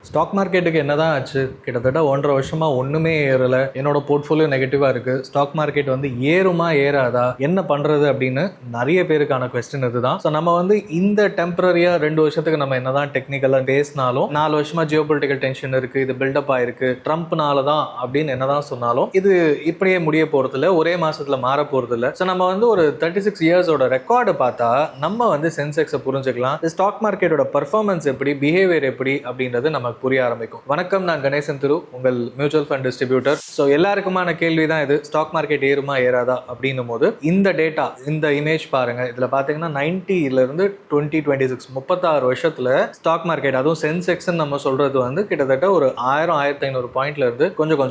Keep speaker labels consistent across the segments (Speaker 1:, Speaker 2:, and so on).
Speaker 1: Stock மார்க்கெட்டுக்கு என்னதான் ஆச்சு? கிட்டத்தட்ட 1.5 வருஷமா ஒண்ணுமே ஏறல. என்னோட போர்ட்ஃபோலியோ நெகட்டிவா இருக்கு. ஸ்டாக் மார்க்கெட் வந்து ஏறுமா ஏறாதா, என்ன பண்றது அப்படின்னு நிறைய பேருக்கான கொஸ்டின் இதுதான். ஸோ நம்ம வந்து இந்த டெம்பரரியா 2 வருஷத்துக்கு நம்ம என்னதான் டெக்னிக்கலா பேசினாலும் 4 வருஷமா ஜியோ பொலிட்டிக்கல் டென்ஷன் இருக்கு, இது பில்டப் ஆயிருக்கு, ட்ரம்ப்னால தான் அப்படின்னு என்னதான் சொன்னாலும் இது இப்படியே முடிய போறது இல்லை, ஒரே மாசத்துல மாற போறது இல்லை. ஸோ நம்ம வந்து ஒரு 36 இயர்ஸோட ரெக்கார்டு பார்த்தா நம்ம வந்து சென்செக்ஸை புரிஞ்சுக்கலாம். ஸ்டாக் மார்க்கெட்டோட பர்ஃபார்மன்ஸ் எப்படி, பிஹேவியர் எப்படி அப்படின்றது நமக்கு புரிய ஆரம்பிக்கும். வணக்கம், நான் கணேசன் திரு, உங்கள் மியூச்சுவல் ஃபண்ட் டிஸ்ட்ரிபியூட்டர். ஸோ எல்லாருக்குமான கேள்வி தான் இது, ஸ்டாக் மார்க்கெட் ஏறுமா ஏறாதா அப்படின்னும் போது இந்த டேட்டா, இந்த இமேஜ் பாருங்க. இதுல பாத்தீங்கன்னா 90ல இருந்து 2026 36 வருஷத்துல ஸ்டாக் மார்க்கெட், அதுவும் சென்செக்ஸ் நம்ம சொல்றது வந்து கிட்டத்தட்ட ஒரு 1000-1500 பாயிண்ட்ல இருந்து கொஞ்சம்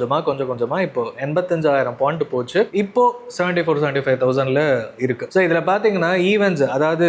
Speaker 1: கொஞ்சமா இப்போ 85,000 பாயிண்ட் போச்சு. இப்போ 74-75,000ல இருக்கு. ஸோ இதுல பாத்தீங்கன்னா ஈவென்ட்ஸ், அதாவது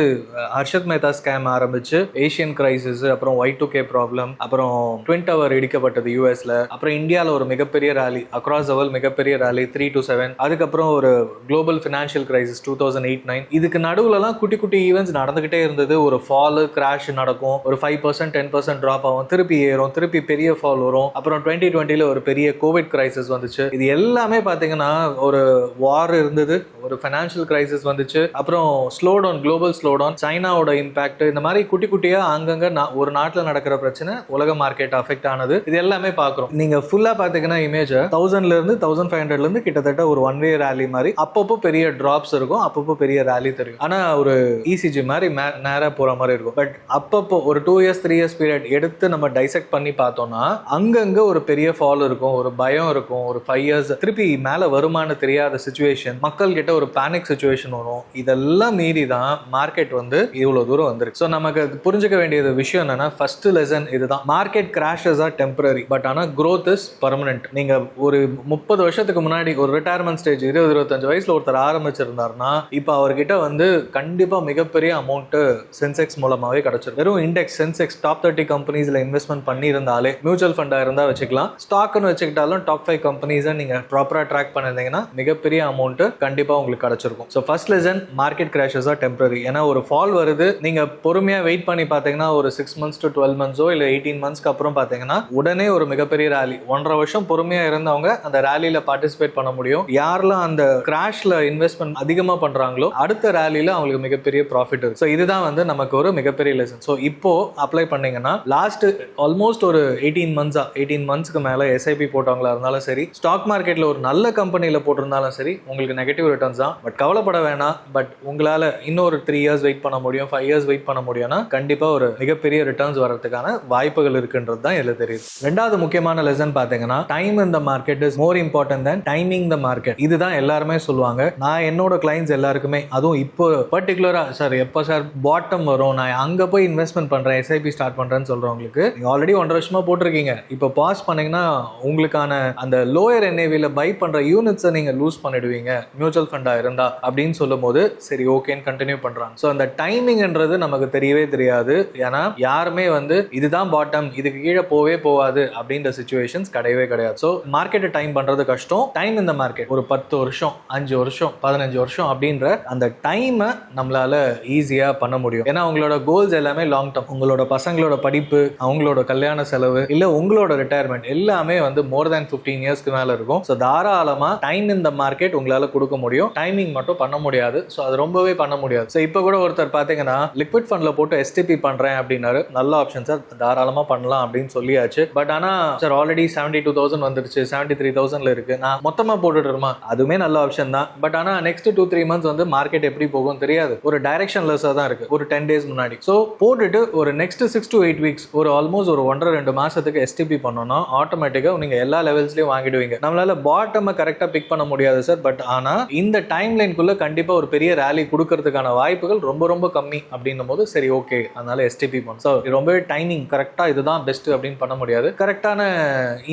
Speaker 1: ஹர்ஷத் மேத்தா ஸ்கேம் ஆரம்பிச்சு, ஏஷியன் கிரைசிஸ், அப்புறம் Y2K ப்ராப்ளம், அப்புறம் ட்வின் டவர் இடிக்கப்பட்டது யூஎஸ்ல, அப்புறம் இந்தியாவில் ஒரு மிகப்பெரிய ராலி, அக்ராஸ் த வேர்ல்ட் மிகப்பெரிய ராலி 3 to 7, அதுக்கப்புறம் ஒரு குளோபல் ஃபினான்ஷியல் கிரைசிஸ் 2008-9. இதுக்கு நடுவுலலாம் குட்டி குட்டி ஈவெண்ட்ஸ் நடந்துகிட்டே இருந்தது. ஒரு ஃபால், கிராஷ் நடக்கும், ஒரு 5% 10% ட்ராப் ஆகும், திருப்பி ஏறும், திருப்பி பெரிய ஃபால் வரும். அப்புறம் 2020ல ஒரு பெரிய கோவிட் கிரைசிஸ் வந்துச்சு. இது எல்லாமே பாத்தீங்கன்னா ஒரு வார் இருந்தது, ஒரு ஃபினான்ஷியல் கிரைசிஸ் வந்துச்சு, அப்புறம் slowdown, global slowdown, சைனாவோட இம்பாக்ட், இந்த மாதிரி குட்டி குட்டியா அங்கங்க ஒரு நாட்டில் நடக்கிற பிரச்சனை உலக மார்க்கெட் அஃபெக்ட் ஆனது. இது எல்லாமே பாக்குறோம். நீங்க ஃபுல்லா பாத்தீங்கன்னா இமேஜ் 1000ல இருந்து 1500ல இருந்து கிட்டத்தட்ட ஒரு 1 வே ரேலி மாதிரி அப்பப்போ பெரிய டிராப்ஸ் இருக்கும், அப்பப்போ பெரிய ரேலி தெரியும். ஆனா ஒரு இசிஜி மாதிரி நேரா போற மாதிரி இருக்கும். பட் அப்பப்போ ஒரு 2 years 3 years பீரியட் எடுத்து நம்ம டைசெக்ட் பண்ணி பார்த்தோம்னா அங்கங்க ஒரு பெரிய ஃபால் இருக்கும், ஒரு பயம் இருக்கும், ஒரு 5 years திருப்பி மேல வருமானு தெரியாத சிச்சுவேஷன், மக்கள் கிட்ட ஒரு பேனிக் சிச்சுவேஷன் வரும். இதெல்லாம் மீறி தான் மார்க்கெட் வந்து இவ்வளவு தூரம் வந்துருக்கு. ஸோ நமக்கு புரிஞ்சுக்க வேண்டியது விஷயம் என்னன்னா, ஃபர்ஸ்ட் லெசன் இதுதான், market crashes are temporary, but ஆனா growth is permanent. நீங்க ஒரு 30 வருஷத்துக்கு முன்னாடி ஒரு ரிட்டையர்மெண்ட் ஸ்டேஜ் 20-25 வயசுல ஒருத்தர் ஆரம்பிச்சிருந்தாருன்னா இப்ப அவர்கிட்ட வந்து கண்டிப்பா மிகப்பெரிய அமௌண்ட் சென்செக்ஸ் மூலமாவே கிடைச்சிருக்கு. வெறும் இண்டெக்ஸ் சென்செக்ஸ் டாப் 30 கம்பெனிஸ்ல இன்வெஸ்ட்மெண்ட் பண்ணி இருந்தாலே, மியூச்சுவல் ஃபண்டா இருந்தா வச்சுக்கலாம், ஸ்டாக்னு வச்சுக்கிட்டாலும் டாப் 5 கம்பெனிஸை நீங்க ப்ராப்பரா ட்ராக் பண்ணிருந்தீங்கன்னா மிகப்பெரிய அமௌண்ட் கண்டிப்பா உங்களுக்கு கிடைச்சிருக்கும். So first lesson, market crashes are temporary. ஏன்னா ஒரு ஃபால் வருது, நீங்க பொறுமையா வெயிட் பண்ணி பாத்தீங்கன்னா ஒரு 6 months to 12 months இல்ல 18 monthsக்கு அப்புறம் பாத்தீங்கன்னா உடனே ஒரு மிகப்பெரிய ரேலி, 1.5 வருஷம் பொறுமையா இருந்தவங்க அந்த ரேலியில பார்ட்டிசிபேட் பண்ண முடியும். யாரெல்லாம் அந்த கிராஷ்ல இன்வெஸ்ட்மெண்ட் அதிகமா பண்றாங்களோ அடுத்த ரேலியில அவங்களுக்கு மிகப்பெரிய ப்ராஃபிட் இருக்கு. ஸோ இதுதான் வந்து நமக்கு ஒரு மிகப்பெரிய லெசன். ஸோ இப்போ அப்ளை பண்ணீங்கன்னா லாஸ்ட் ஆல்மோஸ்ட் ஒரு 18 monthsக்கு மேல எஸ்ஐபி போட்டவங்களா இருந்தாலும் சரி, ஸ்டாக் மார்க்கெட்ல ஒரு நல்ல கம்பெனில போட்டிருந்தாலும் சரி, உங்களுக்கு நெகட்டிவ் ரிட்டர்ன்ஸ் தான். பட் கவலைப்பட வேணாம். பட் உங்களால இன்னொரு 3 years வெயிட் பண்ண முடியும், 5 years வெயிட் பண்ண முடியும்னா கண்டிப்பா ஒரு மிகப்பெரிய ரிட்டர்ன்ஸ் வரதுக்கான வாய்ப்புகள் இருக்குன்றது தான் இதுல தெரியுது. ரெண்டாவது முக்கியமான லெசன் பாத்தீங்கன்னா, time in the market is more important then timing the market. இதுதான் எல்லாருமே சொல்லுவாங்க. நான் என்னோட கிளைண்ட்ஸ் எல்லாருக்குமே, அதுவும் இப்போ பர்டிகுலரா, சார் எப்ப சார் பாட்டம் வரும், நான் அங்க போய் இன்வெஸ்ட்மெண்ட் பண்றேன், எஸ்ஐபி ஸ்டார்ட் பண்றேன்னு சொல்றவங்களுக்கு, நீங்க ஆல்ரெடி 1.5 வருஷமா போட்டிருக்கீங்க, இப்போ பாஸ் பண்ணீங்கன்னா உங்களுக்கான அந்த லோயர் என்ஏவில பை பண்ற யூனிட்ஸை நீங்க லூஸ் பண்ணிடுவீங்க மியூச்சுவல் ஃபண்டா இருந்தா அப்படின்னு சொல்லும் போது சரி ஓகேன்னு கண்டினியூ பண்றாங்க. ஸோ அந்த டைமிங்ன்றது நமக்கு தெரியவே தெரியாது. ஏன்னா யாருமே வந்து இதுதான் பாட்டம், இதுக்கு கீழே போவாது அப்படின்ற சிச்சுவேஷன்ஸ் கிடையவே கிடையாது. ஸோ மார்க்கெட்டை டைம் பண்றது கஷ்டம். டைம் இந்த மார்க்கெட் ஒரு 10 வருஷம் 5 வருஷம் 15 வருஷம் அப்படின்ற அந்த டைமை நம்மளால ஈஸியா பண்ண முடியும். ஏன்னா உங்களோட கோல்ஸ் எல்லாமே லாங் டர்ம். உங்களோட பசங்களோட படிப்பு, அவங்களோட கல்யாண செலவு, இல்ல உங்களோட ரிட்டையர்மெண்ட் எல்லாமே வந்து மோர் தேன் 15 இயர்ஸ்க்கு மேல இருக்கும். ஸோ தாராளமா டைம் இந்த மார்க்கெட் உங்களால கொடுக்க முடியும். டைமிங் மட்டும் பண்ண முடியாது. ஸோ அது ரொம்பவே பண்ண முடியாது. ஸோ இப்போ கூட ஒருத்தர் பாத்தீங்கன்னா லிக்விட் ஃபண்ட்ல போட்டு எஸ்டிபி பண்றேன் அப்படின்னாரு. நல்ல ஆப்ஷன் சார், தாராளமா பண்ணலாம் அப்படின்னு சொல்லியாச்சு. பட் ஆனா சார் ஆல்ரெடி 72,000 வந்துருச்சு, 73,000ல இருக்கு, நான் மொத்தமா போட்டுட்டுமா, அதுவுமே நல்ல ஆப்ஷன் தான். பட் ஆனா நெக்ஸ்ட் 2-3 months வந்து மார்க்கெட் எப்படி போகும் தெரியாது, ஒரு டைரக்ஷன்லெஸ்ஸா தான் இருக்கு ஒரு 10 days முன்னாடி. ஸோ போட்டுட்டு ஒரு நெக்ஸ்ட் 6 to 8 weeks, ஒரு ஆல்மோஸ்ட் ஒரு 1.5-2 மாசத்துக்கு எஸ்டிபி பண்ணோம்னா ஆட்டோமேட்டிக்கா நீங்க எல்லா லெவல்ஸ்லயும் வாங்கிடுவீங்க. நம்மளால பாட்டம் கரெக்டா பிக் பண்ண முடியாது சார், பட் ஆனா இந்த டைம் லைனுக்குள்ள கண்டிப்பா ஒரு பெரிய ரேலி கொடுக்கறதுக்கான வாய்ப்புகள் ரொம்ப ரொம்ப கம்மி அப்படின்னும் போது சரி ஓகே, அதனால எஸ்டிபி பண்ணும். ஸோ ரொம்பவே டைமிங் கரெக்டா இதுதான் பெஸ்ட் அப்படின்னு பண்ண முடியாது. கரெக்டான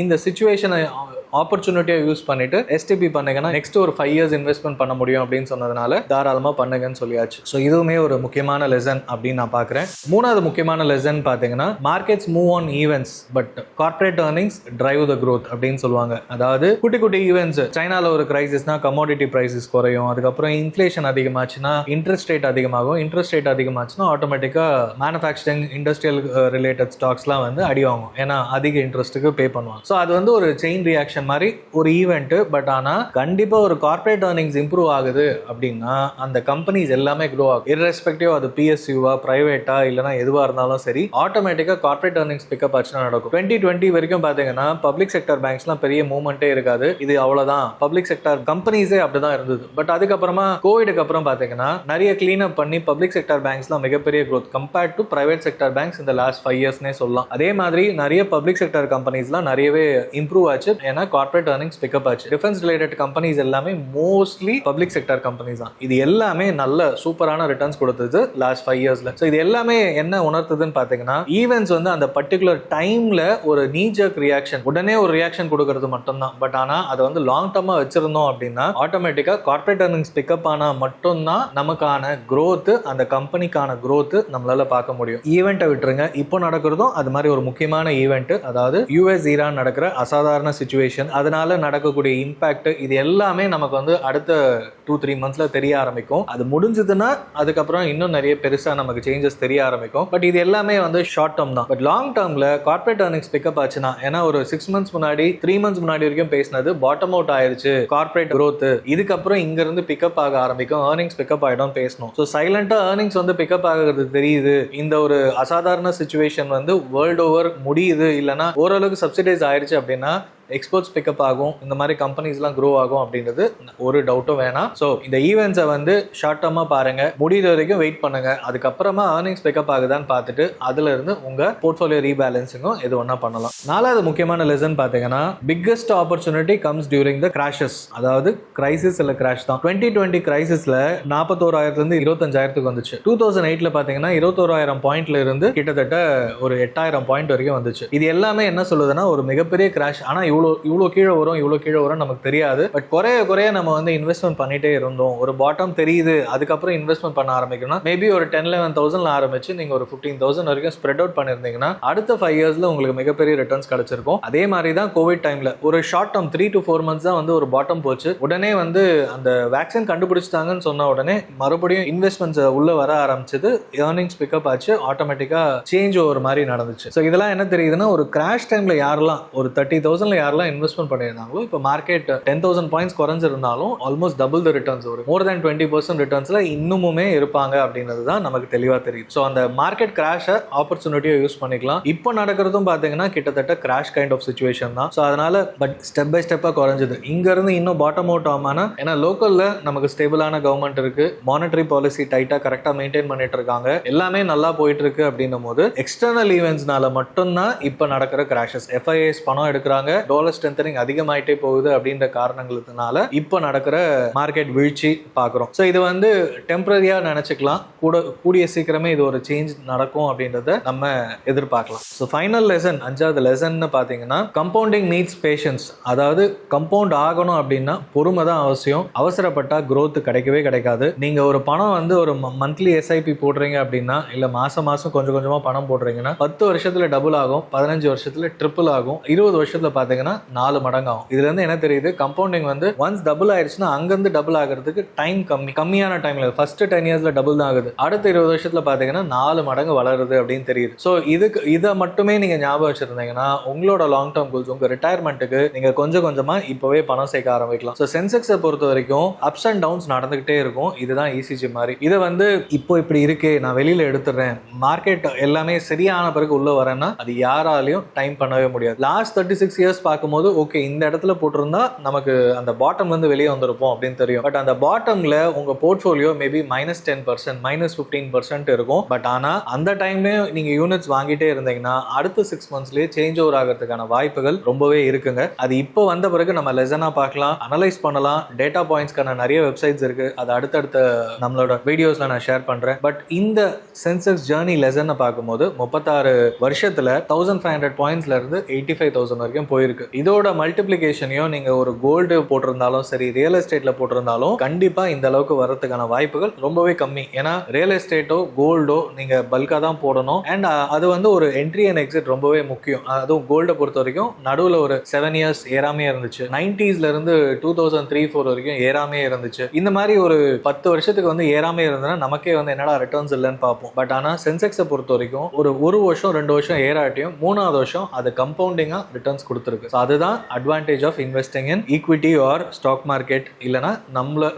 Speaker 1: இந்த சிச்சுவேஷனை ஆப்பர்ச்சுனிட்டியை யூஸ் பண்ணிட்டு எஸ்டிபி பண்ணீங்கன்னா நெக்ஸ்ட் ஒரு 5 இயர்ஸ் இன்வெஸ்ட்மெண்ட் பண்ண முடியும் அப்படின்னு சொன்னதுனால தாராளமா பண்ணுங்கன்னு சொல்லியாச்சு. ஸோ இதுவுமே ஒரு முக்கியமான லெசன் அப்படின்னு நான் பார்க்குறேன். மூணாவது முக்கியமான லெசன் பார்த்தீங்கன்னா markets move on events but corporate earnings drive the growth அப்படின்னு சொல்லுவாங்க. அதாவது குட்டி குட்டி ஈவெண்ட்ஸ், சைனால ஒரு கிரைசிஸ்னா கமோடிட்டி பிரைசஸ் குறையும், அதுக்கப்புறம் இன்ஃபிளேஷன் அதிகமாச்சுன்னா இன்ட்ரெஸ்ட் ரேட் அதிகமாகும், இன்ட்ரெஸ்ட் ரேட் அதிகமாச்சுன்னா ஆட்டோமேட்டிக்கா மேனுஃபேக்சரிங் இண்டஸ்ட்ரியல் ரிலேட்டட் ஸ்டாக்ஸ்லாம் வந்து அடிவாகும், ஏன்னா அதிக இன்ட்ரெஸ்ட்டுக்கு பே பண்ணுவாங்க. ஸோ அது வந்து ஒரு செயின் ரியாக்ஷன் மாதிரி ஒரு ஈவெண்ட். பட் ஆனால் கண்டிப்பா ஒரு கார்பரேட் earnings இம்ப்ரூவ் ஆகுது அப்படின்னா அந்த கம்பெனிஸ் எல்லாமே க்ரோ ஆகும். இர்ரெஸ்பெக்டிவ் அது பிஎஸ்யூவா பிரைவேட்டா இல்லைனா எதுவாக இருந்தாலும் சரி, ஆட்டோமேட்டிக்காக கார்பரேட் earnings பிக்கப் ஆச்சுன்னா நடக்கும். 2020 வரைக்கும் பார்த்தீங்கன்னா பப்ளிக் செக்டர் பேங்க்ஸ்லாம் பெரிய மூவ்மெண்ட்டே இருக்காது, இது அவ்வளோதான். பப்ளிக் செக்டர் கம்பெனிஸே அப்படிதான் இருந்தது. பட் அதுக்கப்புறமா கோவிடுக்கு அப்புறம் பார்த்தீங்கன்னா நிறைய கிளீன் அப் பண்ணி பப்ளிக் செக்டர் பேங்க்ஸ்லாம் மிகப்பெரிய growth compared to private sector banks இந்த லாஸ்ட் 5 இயர்ஸ்னே சொல்லலாம். அதே மாதிரி நிறைய பப்ளிக் செக்டர் கம்பெனிஸ்லாம் நிறையவே இம்ப்ரூவ் ஆச்சு, ஏன்னா கார்பரேட் earnings பிக்கப் ஆச்சு. டிஃபென்ஸ் ரிலேட்டட் கம்பெனிஸ் எல்லாமே மோஸ்ட்லி பப்ளிக் செக்டர் கம்பெனிஸ் தான். இது எல்லாமே நல்ல சூப்பரான ரிட்டர்ன்ஸ் கொடுத்தது லாஸ்ட் 5 இயர்ஸ்ல. ஸோ இது எல்லாமே என்ன உணர்த்துதுன்னு பார்த்தீங்கன்னா ஈவெண்ட்ஸ் வந்து அந்த பர்டிகுலர் டைம்ல ஒரு நீஜர்க் ரியாக்ஷன், உடனே ஒரு ரியாக்ஷன் கொடுக்கறது மட்டும்தான். பட் ஆனால் அதை வந்து லாங் டர்மா வச்சிருந்தோம் அப்படின்னா ஆட்டோமேட்டிக்கா கார்பரேட் earnings பிக்கப் ஆனா மட்டும்தான் நமக்கான growth, அந்த கம்பெனிக்கான growth நம்மளால பார்க்க முடியும். ஈவெண்ட்டை விட்டுருங்க, இப்போ நடக்கிறதும் அது மாதிரி ஒரு முக்கியமான ஈவெண்ட், அதாவது யூஎஸ் ஈரான் நடக்கிற அசாதாரண சிச்சுவேஷன், அதனால நடக்கக்கூடிய இம்பாக்ட், இது எல்லாமே நமக்கு வந்து அடுத்த 2-3 மந்த்ஸ்ல தெரிய ஆரம்பிக்கும். அது முடிஞ்சதுன்னா அதுக்கப்புறம் இன்னும் நிறைய பெருசா நமக்கு சேஞ்சஸ் தெரிய ஆரம்பிக்கும். பட் இது எல்லாமே வந்து ஷார்ட் டர்ம் தான். பட் லாங் டர்ம்ல கார்பரேட் earnings பிக்கப் ஆச்சுன்னா, ஏன்னா ஒரு 6 மந்த்ஸ் முன்னாடி 3 மந்த்ஸ் முன்னாடி வரைக்கும் பேசினது பாட்டம் அவுட் ஆயிருச்சு கார்பரேட் growth, இதுக்கப்புறம் இங்க இருந்து பிக்கப் ஆக ஆரம்பிக்கும், earnings பிக்கப் ஆயிடும் பேசணும். ஸோ சைலண்டா earnings வந்து பிக்கப் ஆகிறது தெரியுது. இந்த ஒரு அசாதாரண சிச்சுவேஷன் வந்து வேர்ல்டு ஓவர் முடியுது, இல்லைன்னா ஓரளவுக்கு சப்சிடைஸ் ஆயிருச்சு அப்படின்னா எக்ஸ்போர்ட்ஸ் பிக்கப் ஆகும், இந்த மாதிரி கம்பெனிஸ்லாம் க்ரோ ஆகும் அப்படின்றது ஒரு டவுட்டும் வேணாம். ஸோ இந்த ஈவெண்ட்ஸை வந்து ஷார்ட் டர்மாக பாருங்க, முடிகிற வரைக்கும் வெயிட் பண்ணுங்க, அதுக்கப்புறமா earnings பிக்கப் ஆகுதான்னு பார்த்துட்டு அதுல இருந்து உங்க போர்ட்ஃபோலியோ ரீபேலன்சிங்கும் எது ஒன்றா பண்ணலாம். நாலாவது முக்கியமான லெசன் பார்த்தீங்கன்னா biggest opportunity comes during the crashes, அதாவது கிரைசிஸ் இல்லை கிராஷ் தான். 2020 கிரைசிஸ்ல 41,000 25,000 வந்துச்சு. 2008 பார்த்தீங்கன்னா 21,000 பாயிண்ட்ல இருந்து கிட்டத்தட்ட ஒரு 8,000 பாயிண்ட் வரைக்கும் வந்துச்சு. இது எல்லாமே என்ன சொல்லுதுன்னா ஒரு மிகப்பெரிய கிராஷ். ஆனால் இவ்வளோ கீழே வரும் நமக்கு தெரியாது. பட் குறைய நம்ம வந்து இன்வெஸ்ட்மெண்ட் பண்ணிட்டே இருந்தோம். ஒரு பாட்டம் தெரியுது, அதுக்கப்புறம் இன்வெஸ்ட்மெண்ட் பண்ண ஆரம்பிக்கணும். மேபி ஒரு 10-11,000 ஆரம்பிச்சு நீங்க ஒரு 15,000 வரைக்கும் ஸ்ப்ரெட் அவுட் பண்ணிருந்தீங்கன்னா அடுத்த 5 இயர்ஸ்ல உங்களுக்கு மிகப்பெரிய ரிட்டர்ன்ஸ் கிடைச்சிருக்கும். அதே மாதிரி தான் கோவிட் டைம்ல ஒரு ஷார்ட் டர்ம் 3 to 4 மந்த்ஸ் தான் வந்து ஒரு பாட்டம் போச்சு. உடனே வந்து அந்த வேக்சின் கண்டுபிடிச்சிட்டாங்கன்னு சொன்ன உடனே மறுபடியும் இன்வெஸ்ட்மெண்ட்ஸ் உள்ள வர ஆரம்பிச்சது, earnings பிக்கப் ஆச்சு, ஆட்டோமேட்டிக்கா சேஞ்ச் ஓவர் மாதிரி நடந்துச்சு. ஸோ இதெல்லாம் என்ன தெரியுதுன்னா ஒரு கிராஷ் டைம்ல யாரெல்லாம் ஒரு 30,000 யாரெல்லாம் இன்வெஸ்ட்மெண்ட் பண்ணியிருந்தாங்களோ இப்போ மார்க்கெட் 10,000 பாயிண்ட்ஸ் குறைஞ்சிருந்தாலும் ஆல்மோஸ்ட் டபுள் த ரிட்டர்ன்ஸ், ஒரு மோர் தேன் 20% ரிட்டர்ன்ஸ்ல இன்னுமுமே இருப்பாங்க அப்படின்றது தான் நமக்கு தெளிவா தெரியும். ஸோ அந்த மார்க்கெட் கிராஷை ஆப்பர்ச்சுனிட்டியை யூஸ் பண்ணிக்கலாம். இப்போ நடக்கிறதும் பார்த்தீங்கன்னா கிட்டத்தட்ட கிராஷ் கைண்ட் ஆஃப் சிச்சுவேஷன் தான். ஸோ அதனால பட் ஸ்டெப் பை ஸ்டெப்பா குறைஞ்சது. இங்க இருந்து இன்னும் பாட்டம் அவுட் ஆகாம, ஏன்னா லோக்கல்ல நமக்கு ஸ்டேபிளான கவர்மெண்ட் இருக்கு, மானிட்டரி பாலிசி டைட்டா கரெக்டா மெயின்டைன் பண்ணிட்டு இருக்காங்க, எல்லாமே நல்லா போயிட்டு இருக்கு. அப்படின்னும் போது எக்ஸ்டர்னல் ஈவெண்ட்ஸ்னால மட்டும்தான் இப்போ நடக்கிற கிராஷஸ். FIIs பணம் எடுக்கிறாங்க, டாலர் ஸ்ட்ரென்தனிங் அதிகமாயிட்டே போகுது அப்படின்ற காரணங்களுக்குனால இப்போ நடக்கிற மார்க்கெட் வீழ்ச்சி பார்க்குறோம். ஸோ இது வந்து டெம்பரரியா நினைச்சுக்கலாம், கூடிய சீக்கிரமே இது ஒரு சேஞ்ச் நடக்கும் அப்படின்றத நம்ம எதிர்பார்க்கலாம். ஸோ ஃபைனல் லெசன், 5வது லெசன் பார்த்தீங்கன்னா கம்பவுண்டிங் நீட்ஸ் பேஷன்ஸ். அதாவது கம்பவுண்ட் ஆகணும் அப்படின்னா பொறுமை தான் அவசியம். அவசரப்பட்டா growth கிடைக்கவே கிடைக்காது. நீங்க ஒரு பணம் வந்து ஒரு மந்த்லி SIP போடுறீங்க அப்படின்னா, இல்ல மாசம் கொஞ்சம் கொஞ்சமா பணம் போடுறீங்கன்னா 10 வருஷத்துல டபுள் ஆகும், 15 வருஷத்துல ட்ரிபிள் ஆகும், 20 வருஷத்துல பாத்தீங்கன்னா 4 மடங்கு ஆகும். இதுல இருந்து என்ன தெரியுது, கம்பவுண்டிங் வந்து ஒன்ஸ் டபுள் ஆயிடுச்சுன்னா அங்கிருந்து டபுள் ஆகிறதுக்கு டைம் கம்மியான டைம்ல ஃபர்ஸ்ட் 10 இயர்ஸ்ல டபுள் தான் ஆகுது, அடுத்த 20 வருஷத்துல பாத்தீங்கன்னா 4 மடங்கு வளருது அப்படின்னு தெரியுது. ஸோ இதை மட்டுமே நீங்க ஞாபகம் வச்சிருந்தீங்கன்னா உங்களோட லாங் டர்ம் கோல்ஸ், உங்க ரிட்டையர்மெண்ட்டுக்கு நீங்க கொஞ்சம் கொஞ்சமா இப்பவே பணம் சேர்க்க ஆரம்பிக்கலாம். ஸோ சென்செக்ஸை பொறுத்த வரைக்கும் அப்ஸ் அண்ட் டவுன்ஸ் நடந்துகிட்டே இருக்கும். இதுதான் ECG மாதிரி. இதை வந்து இப்போ இப்படி இருக்கு, நான் வெளியில எடுத்துறேன், மார்க்கெட் எல்லாமே சரியான பிறகு உள்ள வரேன்னா அது யாராலையும் டைம் பண்ணவே முடியாது. லாஸ்ட் 36 இயர்ஸ் பார்க்கும்போது ஓகே இந்த இடத்துல போட்டிருந்தா நமக்கு அந்த பாட்டம்ல இருந்து வெளியே வந்திருப்போம் அப்படின்னு தெரியும். பட் அந்த பாட்டம்ல உங்க போர்ட்ஃபோலியோ மேபி -10%, -15% இருக்கும். பட் ஆனா அந்த டைம்லயும் நீங்க யூனிட்ஸ் வாங்கிட்டே இருந்தீங்கன்னா அடுத்த 6 மந்த்ஸ்லயே சேஞ்ச் ஓவர் ஆகிறதுக்கான வாய்ப்புகள் ரொம்பவே இருக்குங்க. அது இப்போ வந்த பிறகு நம்ம லெசனா பார்க்கலாம், அனலைஸ் பண்ணலாம். டேட்டா பாயிண்ட்ஸ்க்கான நிறைய வெப்சைட்ஸ் இருக்கு, அது அடுத்தடுத்த நம்மளோட வீடியோஸ்ல நான் ஷேர் பண்றேன். பட் இந்த சென்செக்ஸ் ஜர்னி லெசனை பார்க்கும்போது 36 வருஷத்துல 1500 பாயிண்ட்ஸ்ல இருந்து 85,000 வரைக்கும் போயிருக்கு. இருக்கு. இதோட மல்டிப்ளிகேஷனையும் நீங்க ஒரு கோல்டு போட்டிருந்தாலும் சரி, ரியல் எஸ்டேட்ல போட்டிருந்தாலும் கண்டிப்பா இந்த அளவுக்கு வரதுக்கான வாய்ப்புகள் ரொம்பவே கம்மி. ஏன்னா ரியல் எஸ்டேட்டோ கோல்டோ நீங்க பல்கா தான் போடணும். அண்ட் அது வந்து ஒரு என்ட்ரி அண்ட் எக்ஸிட் ரொம்பவே முக்கியம். அதுவும் கோல்டை பொறுத்த வரைக்கும் நடுவில் ஒரு 7 இயர்ஸ் ஏறாமே இருந்துச்சு. 90s இருந்து 2003-4 வரைக்கும் ஏறாமே இருந்துச்சு. இந்த மாதிரி ஒரு 10 வருஷத்துக்கு வந்து ஏறாமே இருந்ததுன்னா நமக்கே வந்து என்னடா ரிட்டர்ன்ஸ் இல்லைன்னு பார்ப்போம். பட் ஆனால் சென்செக்ஸை பொறுத்த வரைக்கும் ஒரு வருஷம் 2 வருஷம் ஏறாட்டியும் 3வது வருஷம் அது கம்பவுண்டிங்கா ரிட்டர்ன்ஸ் கொடுத்துருக்கு. அதுதான் advantage of investing in equity or stock market. இல்லைனா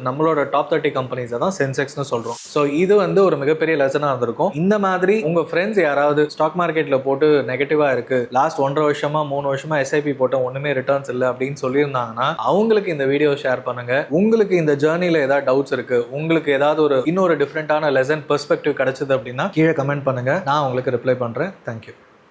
Speaker 1: நம்மளோட டாப் 30 கம்பெனிஸ் தான் சென்செக்ஸ்னு சொல்றோம். ஸோ இது வந்து ஒரு மிகப்பெரிய லெசனா இருந்திருக்கும். இந்த மாதிரி உங்க ஃப்ரெண்ட்ஸ் யாராவது ஸ்டாக் மார்க்கெட்ல போட்டு நெகட்டிவா இருக்கு, லாஸ்ட் 1.5 வருஷமா 3 வருஷமா எஸ்ஐபி போட்ட ஒண்ணுமே ரிட்டர்ன்ஸ் இல்லை அப்படின்னு சொல்லியிருந்தாங்கன்னா அவங்களுக்கு இந்த வீடியோ ஷேர் பண்ணுங்க. உங்களுக்கு இந்த ஜேர்னில ஏதாவது டவுட்ஸ் இருக்கு, உங்களுக்கு ஏதாவது இன்னொரு டிஃப்ரெண்டான லெசன் பெர்ஸ்பெக்டிவ் கிடைச்சது அப்படின்னா கீழே கமெண்ட் பண்ணுங்க. நான் உங்களுக்கு ரிப்ளை பண்றேன். தேங்க்யூ.